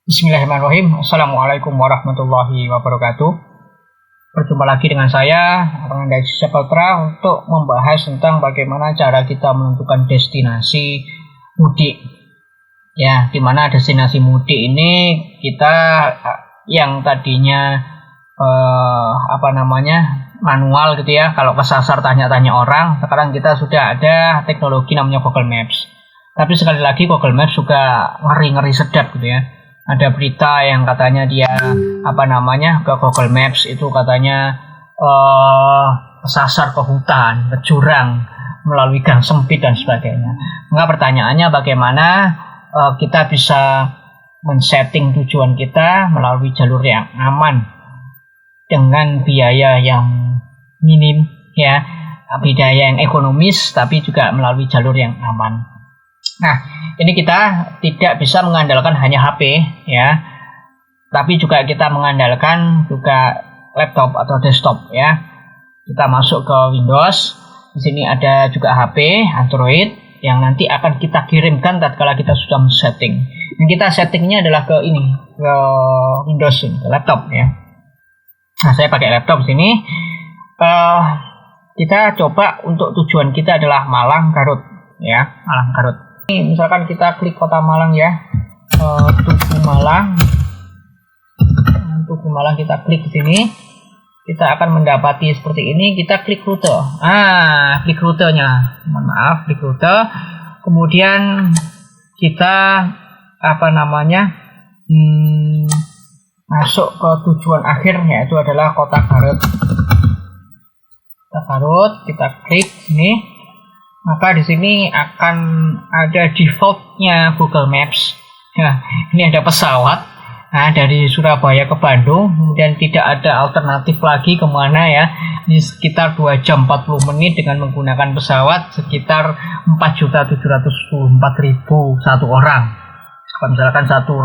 Bismillahirrahmanirrahim. Assalamualaikum warahmatullahi wabarakatuh. Berjumpa lagi dengan saya, Rangga Saputra, untuk membahas tentang bagaimana cara kita menentukan destinasi mudik. Ya, dimana destinasi mudik ini kita yang tadinya manual gitu ya. Kalau kesasar tanya-tanya orang, sekarang kita sudah ada teknologi namanya Google Maps. Tapi sekali lagi Google Maps juga ngeri-ngeri sedap gitu ya. Ada berita yang katanya dia ke Google Maps itu katanya kesasar ke hutan, ke jurang, melalui gang sempit dan sebagainya. Maka pertanyaannya bagaimana kita bisa men-setting tujuan kita melalui jalur yang aman dengan biaya yang minim ya, biaya yang ekonomis tapi juga melalui jalur yang aman. Nah, ini kita tidak bisa mengandalkan hanya HP ya, tapi juga kita mengandalkan juga laptop atau desktop ya. Kita masuk ke Windows, di sini ada juga HP Android yang nanti akan kita kirimkan tatkala kita sudah men-setting. Dan kita settingnya adalah ke Windows ini, ke laptop ya. Nah, saya pakai laptop sini. Kita coba untuk tujuan kita adalah Malang Garut ya, Malang Garut. Misalkan kita klik kota Malang ya, Tugu Malang. Tugu Malang kita klik di sini, kita akan mendapati seperti ini. Kita klik rute. Klik rutenya. Mohon maaf, klik rute. Kemudian kita masuk ke tujuan akhir, yaitu adalah kota Garut. Kota Garut, kita klik sini. Maka di sini akan ada defaultnya Google Maps. Nah, ini ada pesawat dari Surabaya ke Bandung, kemudian tidak ada alternatif lagi kemana ya. Ini sekitar 2 jam 40 menit dengan menggunakan pesawat, sekitar 4.724.000 satu orang. Kalau misalkan satu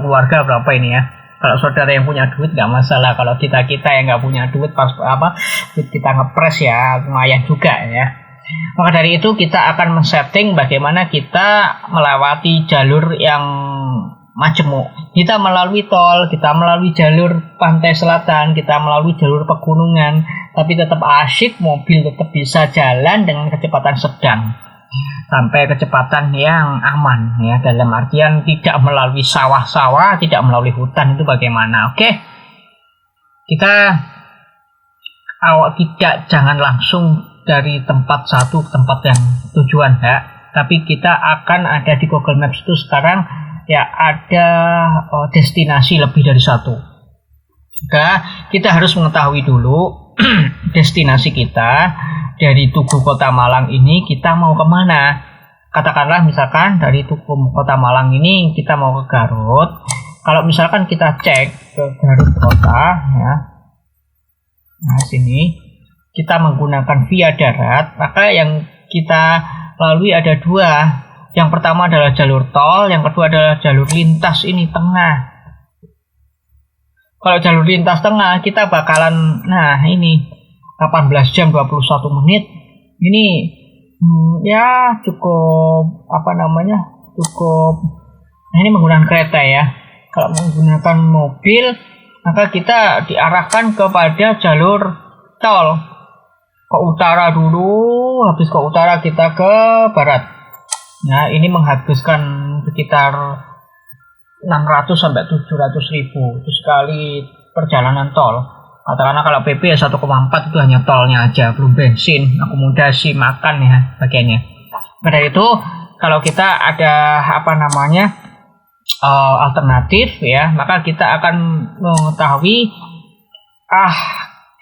keluarga berapa ini ya? Kalau saudara yang punya duit nggak masalah. Kalau kita yang nggak punya duit, duit kita ngepres ya lumayan juga ya. Maka dari itu kita akan men-setting bagaimana kita melewati jalur yang majemuk. Kita melalui tol, kita melalui jalur pantai selatan, kita melalui jalur pegunungan, tapi tetap asyik, mobil tetap bisa jalan dengan kecepatan sedang sampai kecepatan yang aman ya, dalam artian tidak melalui sawah-sawah, tidak melalui hutan. Itu bagaimana? Oke. Kita jangan langsung dari tempat satu ke tempat yang tujuan ya, tapi kita akan ada di Google Maps itu sekarang ya, ada destinasi lebih dari satu. Maka kita harus mengetahui dulu destinasi kita dari Tugu Kota Malang ini, kita mau kemana. Katakanlah misalkan dari Tugu Kota Malang ini kita mau ke Garut. Kalau misalkan kita cek ke Garut Kota ya, nah sini kita menggunakan via darat, maka yang kita lalui ada dua. Yang pertama adalah jalur tol, yang kedua adalah jalur lintas ini tengah. Kalau jalur lintas tengah kita bakalan, ini 18 jam 21 menit. Ini ya cukup ini menggunakan kereta ya. Kalau menggunakan mobil, maka kita diarahkan kepada jalur tol. Ke utara dulu, habis ke utara kita ke barat. Nah, ini menghabiskan sekitar 600 sampai 700 ribu itu sekali perjalanan tol. Karena kalau PP ya 1,4 itu hanya tolnya aja, belum bensin, akomodasi, makan ya bagiannya. Pada itu kalau kita ada alternatif ya, maka kita akan mengetahui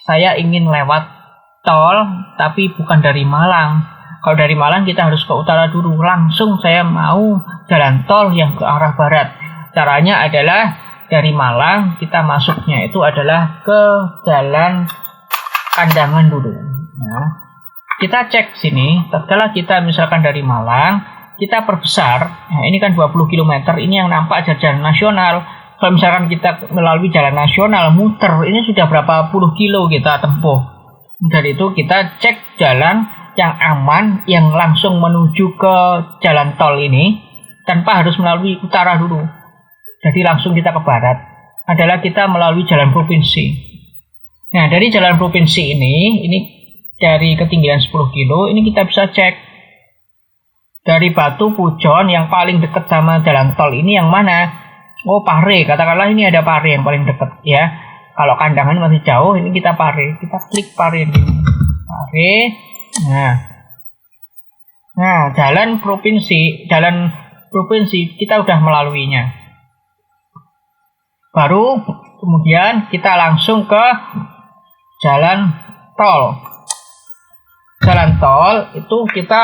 saya ingin lewat tol tapi bukan dari Malang. Kalau dari Malang kita harus ke utara dulu, langsung saya mau jalan tol yang ke arah barat. Caranya adalah dari Malang kita masuknya itu adalah ke jalan Kandangan dulu. Nah, kita cek sini, tatkala kita misalkan dari Malang kita perbesar. Nah, ini kan 20 km, ini yang nampak jalan nasional. Kalau misalkan kita melalui jalan nasional muter, ini sudah berapa puluh kilo kita tempuh. Dari itu kita cek jalan yang aman, yang langsung menuju ke jalan tol ini tanpa harus melalui utara dulu. jadi langsung kita ke barat, adalah kita melalui jalan provinsi. Nah, dari jalan provinsi ini dari ketinggian 10 kilo, ini kita bisa cek dari Batu Pujon yang paling dekat sama jalan tol ini yang mana? Oh, Pare, katakanlah ini ada Pare yang paling dekat ya. Kalau Kandangan masih jauh, ini kita Pare. Kita klik Pare ini. Pare. Nah, jalan provinsi kita udah melaluinya. Baru kemudian kita langsung ke jalan tol. Jalan tol itu kita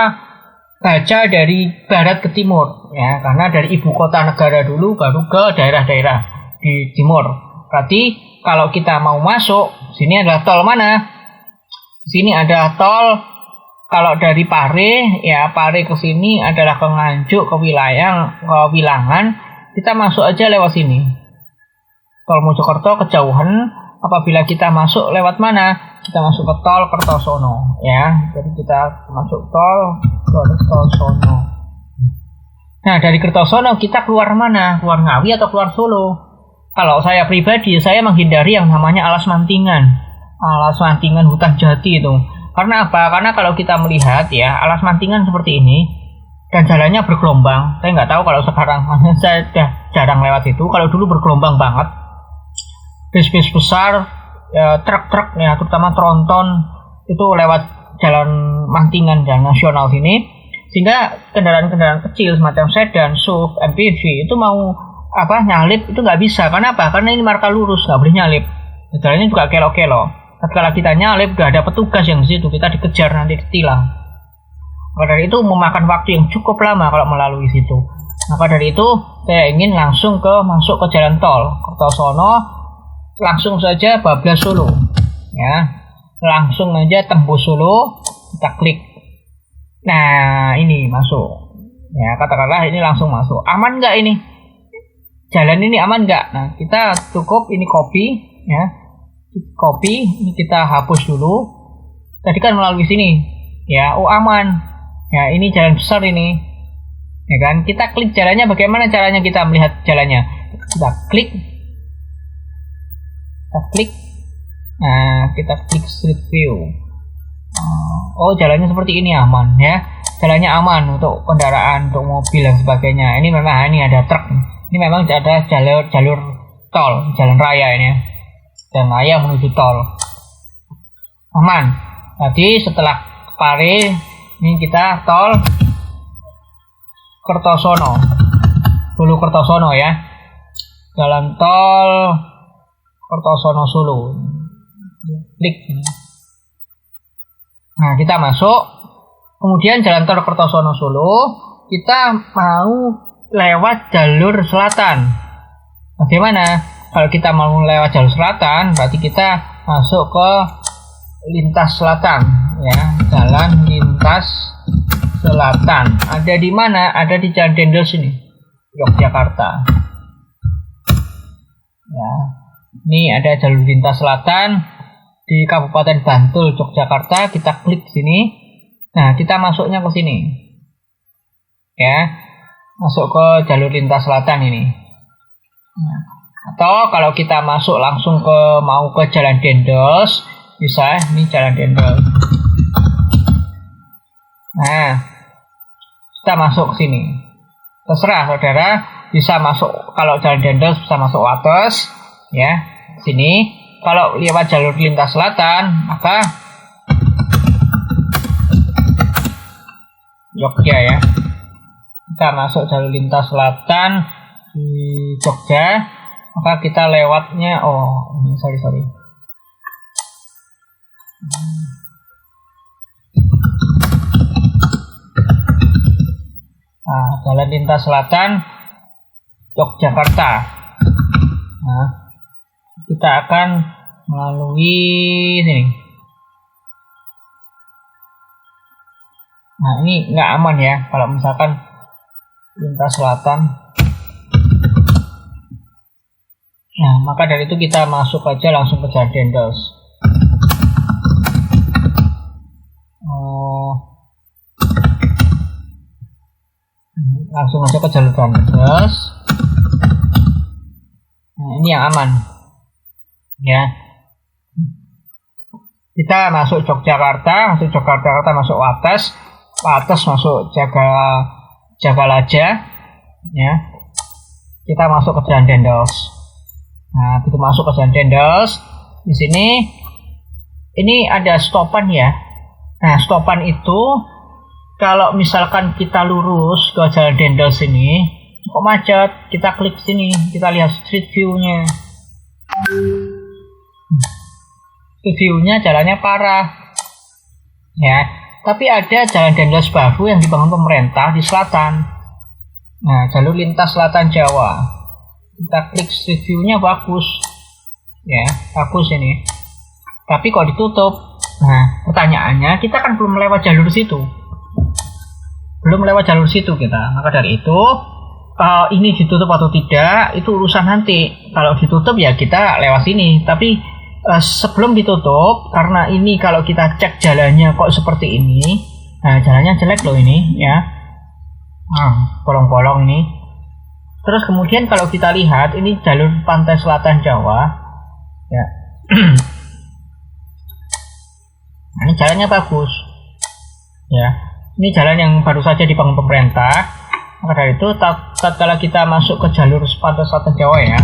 baca dari barat ke timur ya, karena dari ibu kota negara dulu baru ke daerah-daerah di timur. Berarti kalau kita mau masuk, sini adalah tol mana? Sini ada tol. Kalau dari Pare ya, Pare ke sini adalah ke Nganjuk, ke Wilangan. Kita masuk aja lewat sini. Tol Mojokerto kejauhan. Apabila kita masuk lewat mana? Kita masuk ke tol Kertosono ya. Jadi kita masuk tol Kertosono. Nah, dari Kertosono kita keluar mana? Keluar Ngawi atau keluar Solo? Kalau saya pribadi, saya menghindari yang namanya Alas Mantingan. Alas Mantingan hutan jati itu. Karena apa? Karena kalau kita melihat ya, Alas Mantingan seperti ini dan jalannya bergelombang. Saya nggak tahu kalau sekarang, saya sudah jarang lewat itu. Kalau dulu bergelombang banget. Bis-bis besar, ya, truk-truk ya, terutama tronton itu lewat jalan Mantingan, jalan nasional sini, sehingga kendaraan-kendaraan kecil semacam sedan, SUV, MPV itu mau nyalip itu nggak bisa. Karena apa? Karena ini marka lurus, nggak boleh nyalip. Jalannya juga kelok-kelok. Ketika kita nyalip, nggak ada petugas yang di situ, kita dikejar, nanti ditilang. Maka dari itu memakan waktu yang cukup lama kalau melalui situ. Maka dari itu saya ingin langsung masuk ke jalan tol Kertosono. Langsung saja bablas Solo ya, langsung aja tembus Solo, kita klik. Nah, ini masuk ya, katakanlah ini langsung masuk. Aman nggak ini jalan, ini aman nggak? Nah, kita cukup ini copy ya, ini kita hapus dulu. Tadi kan melalui sini ya. Oh, aman ya, ini jalan besar ini ya kan. Kita klik jalannya. Bagaimana caranya kita melihat jalannya? Kita klik. Nah, kita klik Street View. Oh, jalannya seperti ini, aman ya. Jalannya aman untuk kendaraan, untuk mobil dan sebagainya. Ini memang ada truk. Ini memang ada jalur tol, jalan raya ini. Jalan raya menuju tol. Aman. Tadi setelah Pare, ini kita tol Kertosono. Dulu Kertosono ya. Jalan tol Kertosono Solo. Klik. Nah, kita masuk. Kemudian jalan tol Kertosono Solo, kita mau lewat jalur selatan. Bagaimana? Kalau kita mau lewat jalur selatan, berarti kita masuk ke lintas selatan ya, jalan lintas selatan. Ada di mana? Ada di Jalan Dendels ini, Yogyakarta. Ya. Ini ada jalur lintas selatan di Kabupaten Bantul, Yogyakarta. Kita klik sini. Nah, kita masuknya ke sini. Ya. Masuk ke jalur lintas selatan ini. Nah, atau kalau kita masuk langsung mau ke Jalan Dendels, bisa. Ini Jalan Dendels. Nah, kita masuk ke sini. Terserah saudara, bisa masuk. Kalau Jalan Dendels bisa masuk Wates ya, sini. Kalau lewat jalur lintas selatan, maka Jogja ya. Kita masuk jalur lintas selatan di Jogja, maka kita lewatnya sorry. Nah, jalan lintas selatan Yogyakarta. Nah, kita akan melalui sini. Nah, ini nggak aman ya kalau misalkan lintas selatan. Nah, maka dari itu kita masuk aja langsung ke Jalan Dendels. Langsung aja ke jalur Dendels. Ini yang aman. Ya. Kita masuk Yogyakarta, masuk Wates, masuk Jagalaja, ya. Kita masuk ke Jalan Dendels. Nah, begitu masuk ke Jalan Dendels, di sini ini ada stopan ya. Nah, stopan itu kalau misalkan kita lurus ke Jalan Dendels ini, kok macet, kita klik sini, kita lihat street view-nya. View-nya jalannya parah ya, tapi ada jalan Dendels baru yang dibangun pemerintah di selatan. Nah, jalur lintas selatan Jawa, kita klik street view-nya bagus ya, bagus ini, tapi kok ditutup. Nah, pertanyaannya, kita kan belum lewat jalur situ, kita. Maka dari itu ini ditutup atau tidak itu urusan nanti. Kalau ditutup ya kita lewat sini, tapi sebelum ditutup, karena ini kalau kita cek jalannya kok seperti ini, nah jalannya jelek loh ini ya, bolong-bolong ini. Terus kemudian kalau kita lihat ini jalur pantai selatan Jawa ya. Nah, ini jalannya bagus ya, ini jalan yang baru saja dibangun pemerintah. Maka dari itu tatkala kita masuk ke jalur pantai selatan Jawa ya,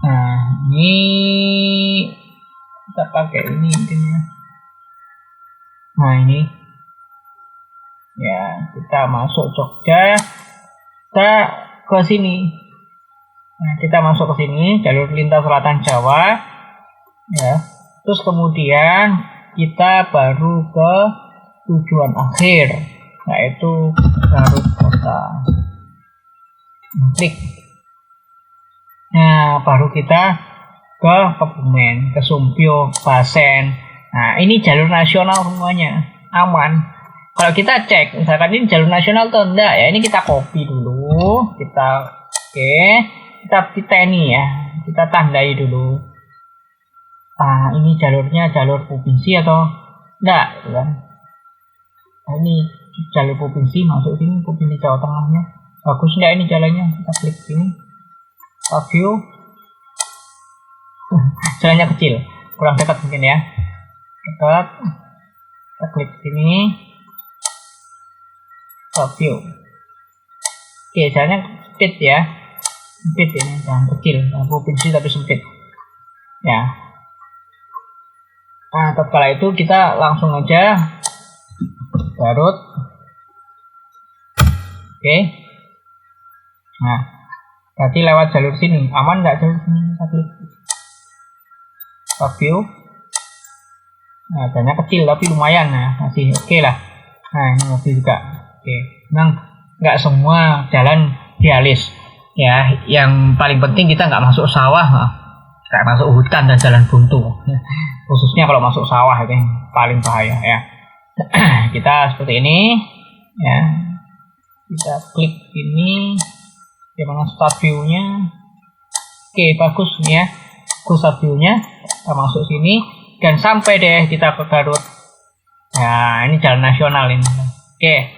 nah ini kita pakai ini mungkin ya. Nah ini ya, kita masuk Jogja, kita ke sini. Nah, kita masuk ke sini jalur lintas selatan Jawa ya. Terus kemudian kita baru ke tujuan akhir, yaitu Garut Kota. Klik. Nah, baru kita ke Kebumen, ke Sumpio, Basen. Nah, ini jalur nasional semuanya, aman. Kalau kita cek, misalkan ini jalur nasional atau enggak ya, ini kita copy dulu, kita titeni ya, kita tandai dulu. Nah, ini jalurnya jalur provinsi atau enggak, gitu kan? Nah, ini jalur provinsi, masuk sini, provinsi Jawa Tengahnya. Bagus enggak ini jalannya? Kita klik sini. View, jalannya kecil, kurang dekat mungkin ya, dekat. Kita klik sini, view. Oke, jalannya sempit ya, sempit ini, jalan kecil, provinsi tapi sempit ya. Nah, tatkala itu kita langsung aja Garut. Oke. Nah, berarti lewat jalur sini, aman nggak jalur sini? Kita klik view. Nah, jalannya kecil tapi lumayan, nah masih oke lah. Nah, ini mobil juga. Oke, memang nggak semua jalan dialis ya. Yang paling penting kita nggak masuk sawah, nggak masuk hutan dan jalan buntu. Khususnya kalau masuk sawah itu yang paling bahaya ya. Kita seperti ini ya. Kita klik ini. Gimana start view-nya? Oke, bagus ya. Bagus start view-nya. Kita masuk sini dan sampai deh kita ke Garut. Nah, ini jalan nasional ini. Oke.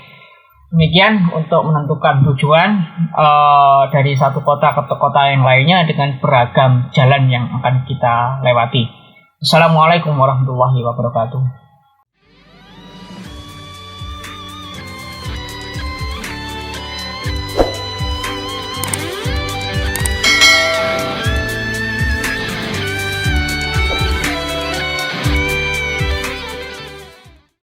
Demikian untuk menentukan tujuan dari satu kota ke kota yang lainnya dengan beragam jalan yang akan kita lewati. Assalamualaikum warahmatullahi wabarakatuh.